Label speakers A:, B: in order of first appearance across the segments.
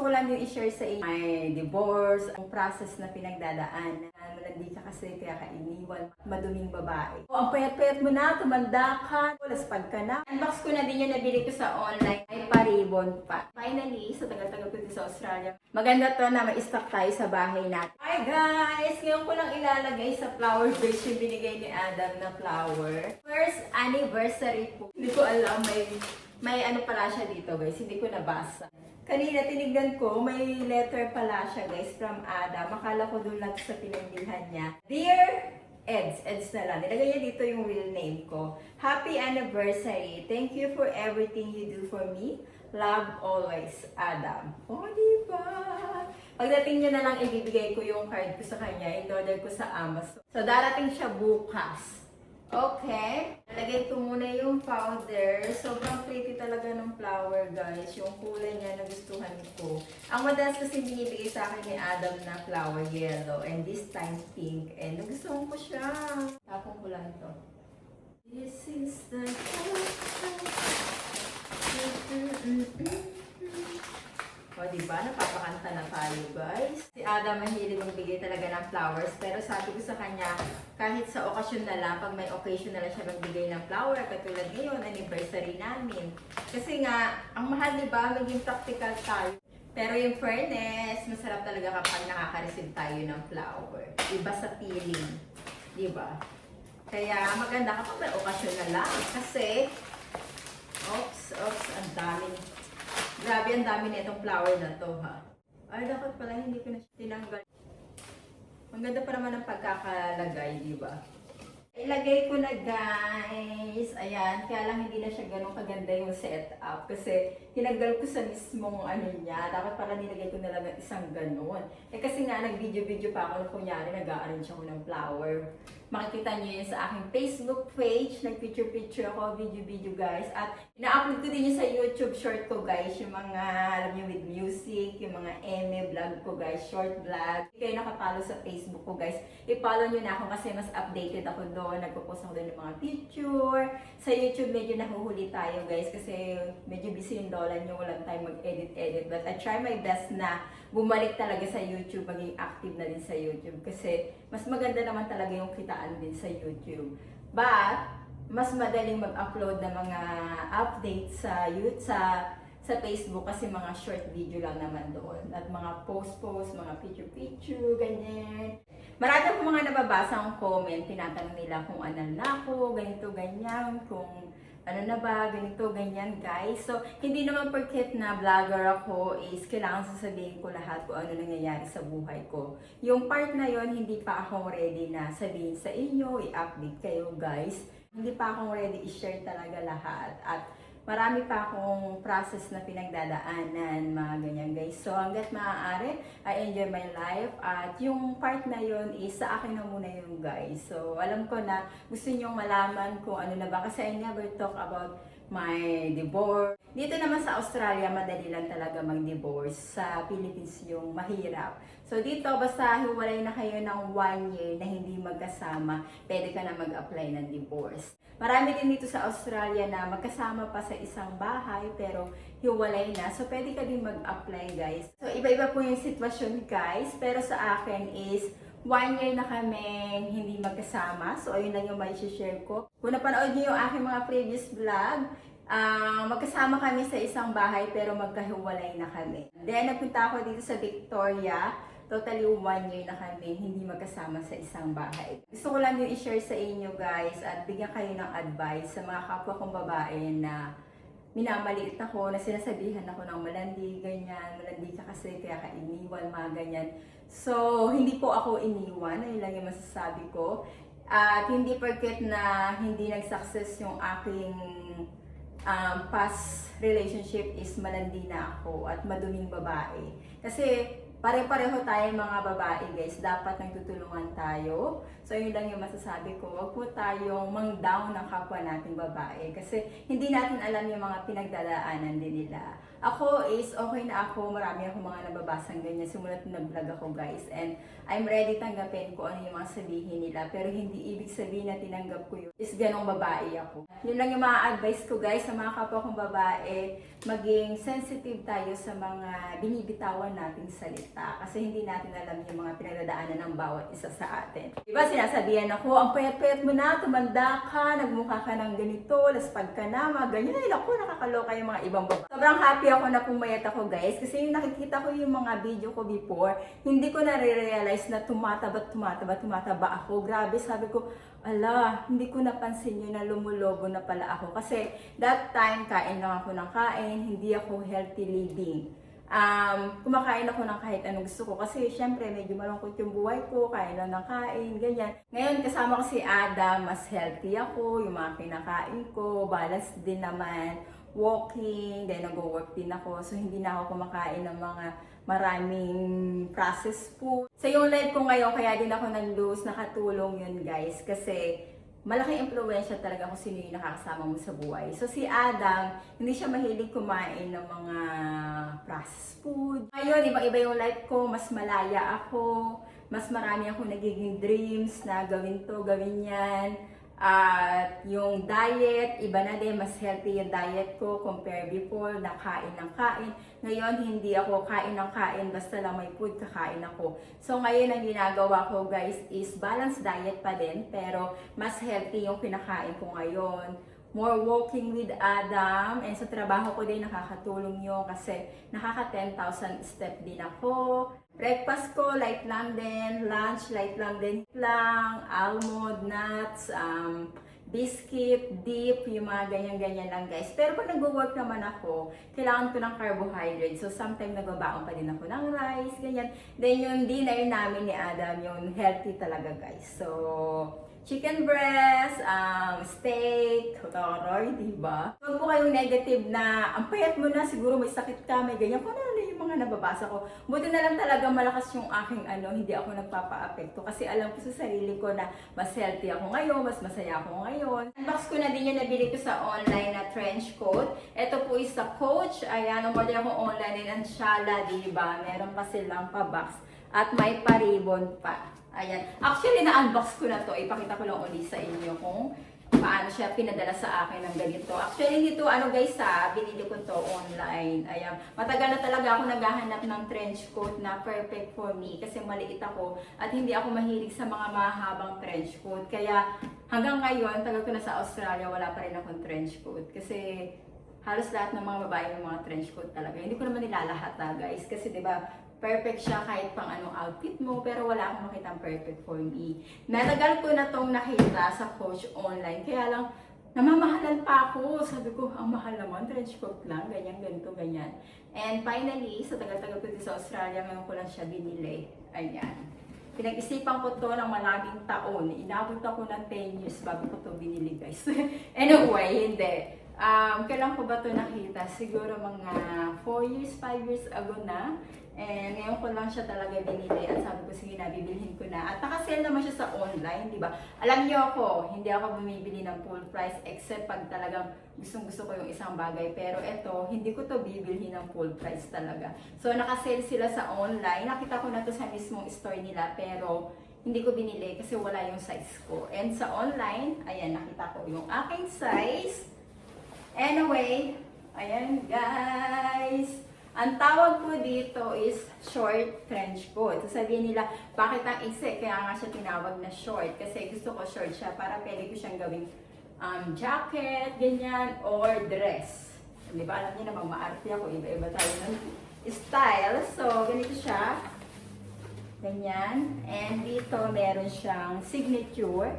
A: Gusto ko lang yung i-share sa inyo my divorce, ang process na pinagdadaanan. Malandi ka kasi kaya ka iniwan, maduming babae. O, ang payat-payat mo na, tumanda ka, laspag ka na. Unbox ko na din yung nabili ko sa online. May pa-ribbon pa. Finally, sa tagal-tagal ko dito sa Australia. Maganda to na ma-stock tayo sa bahay natin. Hi guys! Ngayon ko lang ilalagay sa flower vase yung binigay ni Adam na flower. First anniversary po. Hindi ko alam, may ano pala siya dito guys, hindi ko nabasa. Kanina tinignan ko, may letter pala siya guys from Adam. Akala ko doon lang sa pinagbilhan niya. Dear Eds na lang. Nilagay niya dito yung real name ko. Happy anniversary. Thank you for everything you do for me. Love always, Adam. Oh, diba? Pagdating niya na lang, ibibigay ko yung card ko sa kanya. In-order ko sa Amazon. So, darating siya bukas. Okay. Lagay ko muna yung powder. Sobrang pretty talaga ng flower, guys. Yung kulay niya nagustuhan ko. Ang madalas kasi binibigay sa akin ni Adam na flower yellow. And this time pink. And nagustuhan ko siya. Tapong ko lang ito. This is the o, diba? Napapakanta na tayo, guys. Si Adam mahilig magbigay talaga ng flowers. Pero sabi ko sa kanya, kahit sa okasyon na lang, pag may occasion na lang siya magbigay ng flower, katulad ngayon, anniversary namin. Kasi nga, ang mahal, diba? Maging practical tayo. Pero yung fairness, masarap talaga kapag nakaka-receive tayo ng flower. Iba sa feeling. Diba? Kaya maganda kapag may okasyon na lang. Kasi, ang daming. Grabe, ang dami na itong flower na to, ha? Ay, dapat pala hindi ko na siya tinanggal. Ang ganda pa naman ang pagkakalagay, di ba? Ilagay ko na, guys. Ayan, kaya lang hindi na siya ganun kaganda yung setup. Kasi tinanggal ko sa mismong ano niya. Dapat pala nilagay ko na lang isang ganun. Eh kasi nga, nag-video-video pa ako na kunyari, nag-a-arrange ako ng flower. Makikita niyo yun sa aking Facebook page. Nag-picture-picture ako, video-video guys. At ina-upload ko din yun sa YouTube short ko guys. Yung mga, alam niyo, with music, yung mga eme vlog ko guys, short vlog. Kung kayo nakapalo sa Facebook ko guys, i-follow niyo na ako kasi mas updated ako doon. Nagpo-post ako doon ng mga picture. Sa YouTube medyo nahuhuli tayo guys kasi medyo busy yung lola niyo. Walang time mag-edit-edit. But I try my best na bumalik talaga sa YouTube, maging active na din sa YouTube. Kasi mas maganda naman talaga yung kitaan din sa YouTube. But, mas madaling mag-upload ng mga updates sa YouTube, sa Facebook kasi mga short video lang naman doon. At mga post-post, mga picture-picture, ganyan. Marami akong mga nababasa ang comment, tinatanong nila kung ano na ako, ganito, ganyan, kung ano na ba, ganito, ganyan guys. So, hindi naman porket na vlogger ako is kailangan sasabihin ko lahat kung ano nangyayari sa buhay ko. Yung part na yon hindi pa ako ready na sabihin sa inyo, i-update kayo guys. Hindi pa ako ready i-share talaga lahat. At marami pa akong process na pinagdadaanan, mga ganyan guys. So, hanggat maaari, I enjoy my life. At yung part na yon is sa akin na muna yun guys. So, alam ko na gusto nyong malaman kung ano na ba. Kasi I never talk about my divorce. Dito naman sa Australia, madali lang talaga mag-divorce. Sa Philippines yung mahirap. So dito, basta hiwalay na kayo ng 1 year na hindi magkasama, pwede ka na mag-apply ng divorce. Marami din dito sa Australia na magkasama pa sa isang bahay, pero hiwalay na. So pwede ka din mag-apply guys. So iba-iba po yung sitwasyon guys, pero sa akin is 1 year na kami hindi magkasama. So, ayun lang yung may share ko. Kung napanood niyo yung aking mga previous vlog, magkasama kami sa isang bahay pero magkahiwalay na kami. Then, nagpunta ako dito sa Victoria. Totally 1 year na kami hindi magkasama sa isang bahay. Gusto ko lang yung i-share sa inyo guys at bigyan kayo ng advice sa mga kapwa kong babae na minamaliit ako, na sinasabihan ako ng malandi, ganyan, malandi ka kasi kaya ka iniwan, mga ganyan. So, hindi po ako iniwan, ayun lang yung masasabi ko. At hindi porket na hindi nag-success yung aking past relationship is malandi na ako at maduming babae. Kasi pare-pareho tayong mga babae guys, dapat nagtutulungan tayo. So yun lang yung masasabi ko, wag po tayong mang-down ng kapwa nating babae kasi hindi natin alam yung mga pinagdadaanan din nila. ako is okay na ako. Marami akong mga nababasang ganyan. Simulat na nag-vlog ako guys. And I'm ready tanggapin kung ano yung mga sabihin nila. Pero hindi ibig sabihin na tinanggap ko yun is ganong babae ako. Yun lang yung mga advice ko guys sa mga kapwa kong babae. Maging sensitive tayo sa mga binibitawan nating salita. Kasi hindi natin alam yung mga pinagdadaanan ng bawat isa sa atin. Diba sinasabihan ako, ang payat-payat mo na, tumanda ka, nagmukha ka ng ganito, laspag ka na, mga ganyan. Ay, naku, nakakaloka yung mga ibang babae. Sobrang happy ako na pumayat ako guys, kasi yung nakikita ko yung mga video ko before, hindi ko nare-realize na tumataba ako. Grabe, sabi ko, ala, hindi ko napansin yun na lumulobo na pala ako. Kasi that time, kain lang ako ng kain, hindi ako healthy living. Kumakain ako ng kahit anong gusto ko kasi syempre medyo malungkot yung buhay ko, kain lang ng kain, ganyan. Ngayon kasama ko si Adam, mas healthy ako, yung mga kinakain ko, balance din naman, walking, then nag-work din ako, so hindi na ako kumakain ng mga maraming processed food. Sa yung life ko ngayon, kaya din ako nag-lose, nakatulong yun guys, kasi malaking impluwensya talaga kung sino yung nakakasama mo sa buhay. So si Adam, hindi siya mahilig kumain ng mga processed food. Ngayon, ibang-iba yung life ko, mas malaya ako, mas marami ako nagiging dreams na gawin to, gawin yan. At yung diet, iba na din, mas healthy yung diet ko compare before, na kain ng kain. Ngayon, hindi ako kain ng kain, basta lang may food, kakain ako. So ngayon, ang ginagawa ko guys is balanced diet pa din, pero mas healthy yung pinakain ko ngayon. More walking with Adam, and sa trabaho ko din nakakatulong yun kasi nakaka 10,000 step din ako. Breakfast ko, light lang din. Lunch, light lang din. Almond, nuts, biscuit, dip, yung mga ganyan-ganyan lang guys. Pero pag nag-work naman ako, kailangan ko ng carbohydrate. So sometimes nagbabaon pa din ako ng rice, ganyan. Then yung dinner namin ni Adam, yung healthy talaga guys. So, chicken breast, steak, toroy, diba? Huwag po kayong negative na, ang payat mo na, siguro may sakit ka, may ganyan. Kung ano yung mga nababasa ko. Buti na lang talaga malakas yung aking hindi ako nagpapa-apekto. Kasi alam ko sa sarili ko na mas healthy ako ngayon, mas masaya ako ngayon. Unbox ko na din yung nabili ko sa online na trench coat. Ito po is sa Coach. Ayan, umorder ako online din ang Shala, diba? Meron pa silang pa-box. At may pa-ribbon pa. Ayan. Actually, na-unbox ko na to. Ipakita ko lang ulit sa inyo kung paano siya pinadala sa akin ng ganito. Actually, dito, guys, binili ko to online. Ayan. Matagal na talaga ako naghahanap ng trench coat na perfect for me kasi maliit ako at hindi ako mahilig sa mga mahabang trench coat. Kaya hanggang ngayon, tagal ko na sa Australia, wala pa rin akong trench coat. Kasi halos lahat ng mga babae may mga trench coat talaga. Hindi ko naman nilalahat guys. Kasi 'di ba, perfect siya kahit pang anong outfit mo, pero wala akong makitang perfect for me. Matagal ko na tong nakita sa Coach online, kaya lang namamahalan pa ako. Sabi ko, ang mahal naman, trench coat lang, ganyan, ganito, ganyan. And finally, sa tagal-tagal ko dito sa Australia, ngayon ko lang siya binili. Ayan. Pinag-isipan ko to ng maraming taon. Inabot ako ng 10 years bago ko to binili guys. Anyway, hindi. Kailan ko ba ito nakita? Siguro mga 4 years, 5 years ago na. And ngayon ko lang siya talaga binili at sabi ko, sige na, bibilhin ko na. At nakasale naman siya sa online, di ba? Alam niyo ako, hindi ako bumibili ng full price except pag talagang gustong-gusto ko yung isang bagay. Pero eto, hindi ko to bibilhin ng full price talaga. So nakasale sila sa online. Nakita ko na to sa mismong store nila pero hindi ko binili kasi wala yung size ko. And sa online, ayan, nakita ko yung aking size. Anyway, ayan guys. Ang tawag ko dito is short trench coat. So sabihin nila, bakit ang iksi? Kaya nga siya tinawag na short. Kasi gusto ko short siya para pwede ko siyang gawing jacket, ganyan, or dress. Di ba? Alam niyo naman, maarte ako. Iba-iba tayo ng style. So, ganito siya. Ganyan. And dito, meron siyang signature.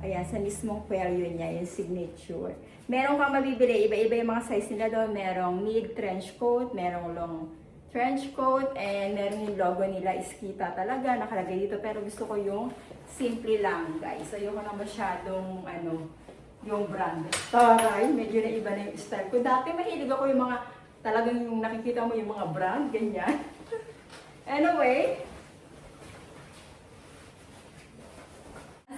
A: Ayan, sa mismong query niya, yung signature. Meron kang mabibili, iba-iba yung mga size nila doon. Merong mid trench coat, merong long trench coat, and meron yung logo nila, Iskita talaga, nakalagay dito. Pero gusto ko yung simple lang, guys. Ayoko na masyadong, yung brand. Taray, medyo na iba na yung style ko. Dati mahilig ako yung mga, talagang yung nakikita mo yung mga brand, ganyan. Anyway,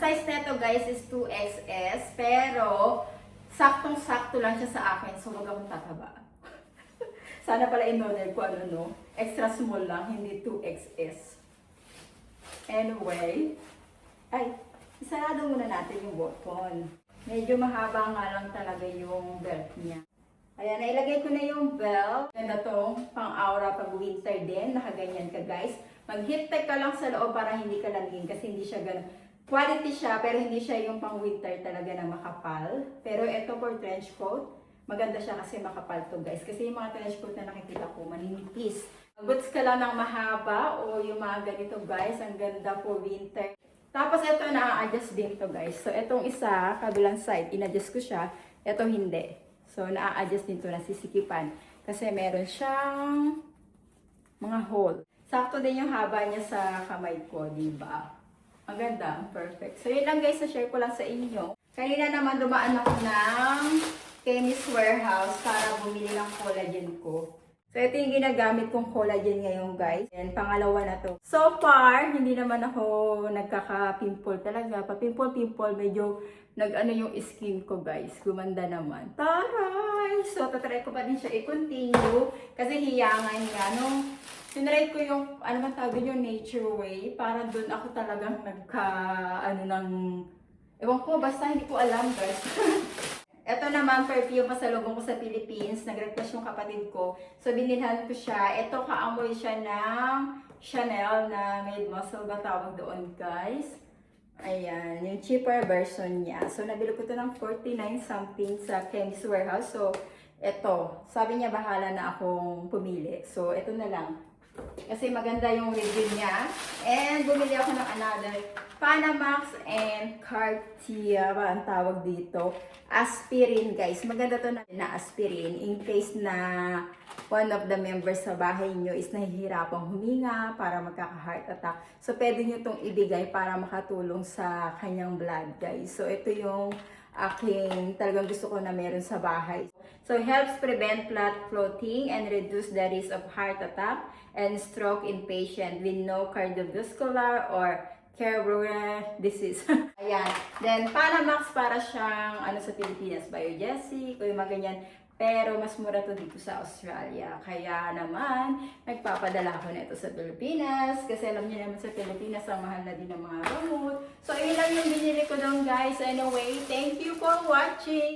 A: size neto guys is 2XS, pero saktong-sakto lang siya sa akin, so wag akong tataba. Sana pala in-order ko ano no, extra small lang, hindi 2XS. Anyway, ay, isarado muna natin yung button. Medyo mahaba nga lang talaga yung belt niya. Ayan, nailagay ko na yung belt. Ganda to, pang-aura pag winter din, nakaganyan ka guys. Mag-heat tech ka lang sa loob para hindi ka lamigin kasi hindi siya ganun. Quality siya, pero hindi siya yung pang-winter talaga na makapal. Pero ito for trench coat, maganda siya kasi makapal to guys. Kasi yung mga trench coat na nakikita ko, maninipis. Boots ka lang ng mahaba o yung mga ganito guys, ang ganda for winter. Tapos ito na-adjust din to guys. So itong isa, kabilang side, in-adjust ko siya. Ito hindi. So na-adjust din to, nasisikipan. Kasi meron siyang mga hole. Sakto din yung haba niya sa kamay ko, diba? Ang ganda, ang perfect. So yun lang guys, share ko lang sa inyo. Kanina naman dumaan ako ng Chemist Warehouse para bumili ng collagen ko. So ito yung ginagamit kong collagen ngayon guys. And pangalawa na to. So far, hindi naman ako nagkaka-pimple talaga. Pa-pimple-pimple, medyo nag-ano yung skin ko guys. Gumanda naman. Taray! So tatry ko pa din siya i-continue. Kasi hiyangan nga nung tinry ko yung, ano man tawag yung Nature Way, para doon ako talagang ewan ko, basta hindi ko alam guys. Ito naman, perfume pasalubong ko sa Philippines, nag-request yung kapatid ko. So, binilhan ko siya. Ito, kaamoy siya ng Chanel na Made Muscle ba tawag doon guys. Ayan, yung cheaper version niya. So, nabili ko ito ng 49 something sa Chemist Warehouse. So, ito, sabi niya bahala na akong pumili. So, ito na lang. Kasi maganda yung review niya. And bumili ako ng another Panamax and Cartier ba ang tawag dito. Aspirin guys. Maganda to na aspirin in case na one of the members sa bahay nyo is nahihirapang huminga para magkaka-heart attack. So pwede nyo itong ibigay para makatulong sa kanyang blood guys. So ito yung aking talagang gusto ko na meron sa bahay. So helps prevent blood clotting and reduce the risk of heart attack and stroke in patient with no cardiovascular or cerebral disease. Ayan. Then Panamax para siyang ano sa Pilipinas, Biogesic o yung mga ganyan. Pero mas mura to dito sa Australia. Kaya naman, nagpapadala ko na ito sa Pilipinas. Kasi alam niyo naman sa Pilipinas, ang mahal na din ng mga gamot. So, yun lang yung binili ko doon guys. Anyway, thank you for watching!